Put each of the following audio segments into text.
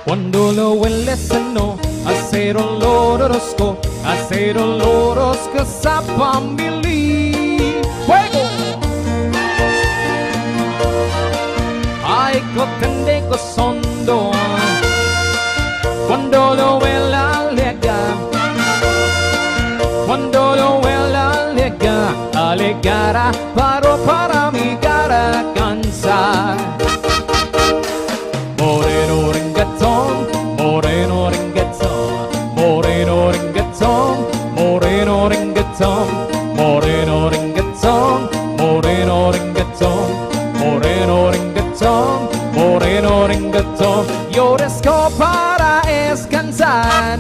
Cuando lo hueles no, hacer olorosco, sa pambili. ¡Fuego! Ay, cotende sondo. Cuando lo huela lega, cuando lo huela lega, alegara paro para mi cara cansar. Moreno ringatón, moreno ringatón, moreno ringatón, moreno ringatón, moreno ringatón, moreno ringatón, moreno ringatón, moreno ringatón. Lloresco para descansar.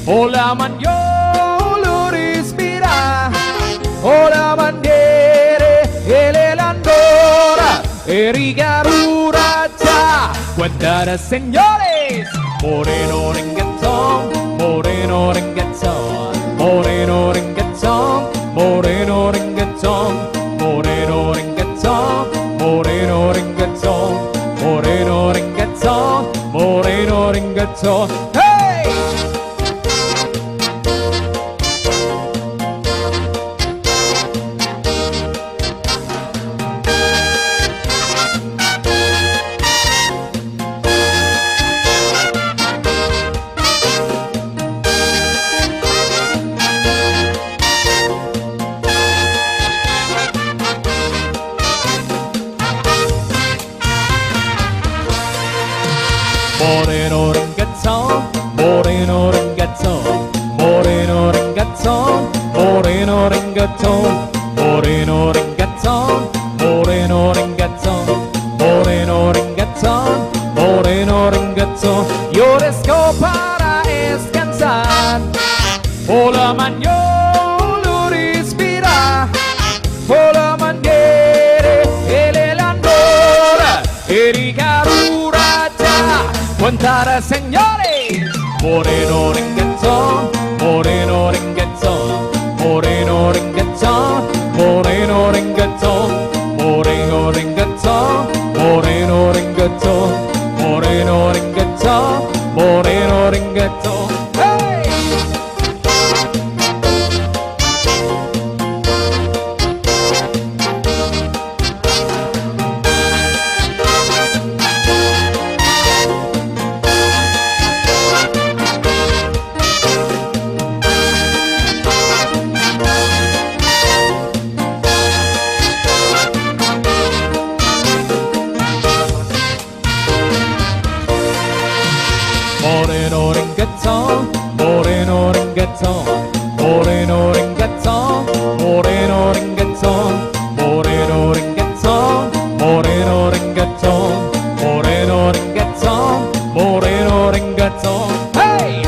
Hola mañana lo respira. Hola bandere, el andora, erigarura cha. Cuentas señores. Moreno ringatón, moreno ringatón, moreno ringatón, moreno ringatón, moreno ringatón, moreno ringatón, moreno ringatón, moreno ringatón. ¡Hey! Moreno ringatón, moreno ringatón, moreno ringatón, moreno ringatón, moreno ringatón, moreno ringatón, moreno ringatón, moreno ringatón. Lloresco para descansar. Hola mañana lo respira. Hola manguere, el andora, erigarura. Cuentar señores. Moreno ringatón, moreno ringatón, moreno ringatón, moreno ringatón, moreno ringatón, moreno ringatón, moreno ringatón, moreno ringatón. ¡Hey! Moreno ringatón, moreno ringatón, moreno ringatón, moreno ringatón, moreno ringatón, moreno ringatón, moreno ringatón, moreno ringatón. ¡Hey!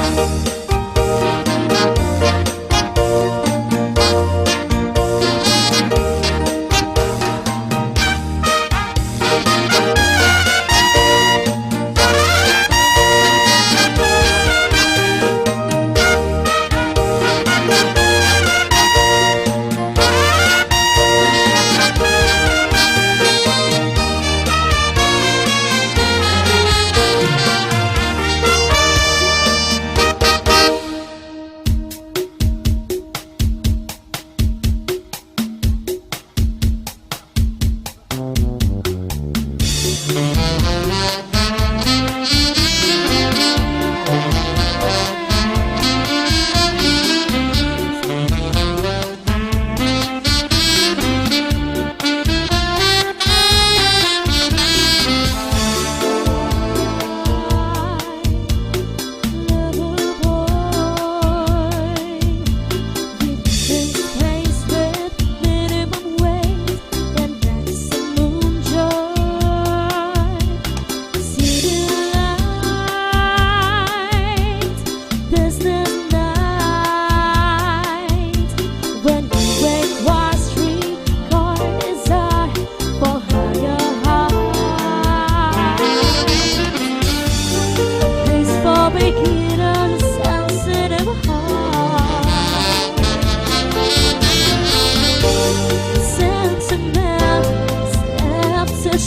Sentiment steps to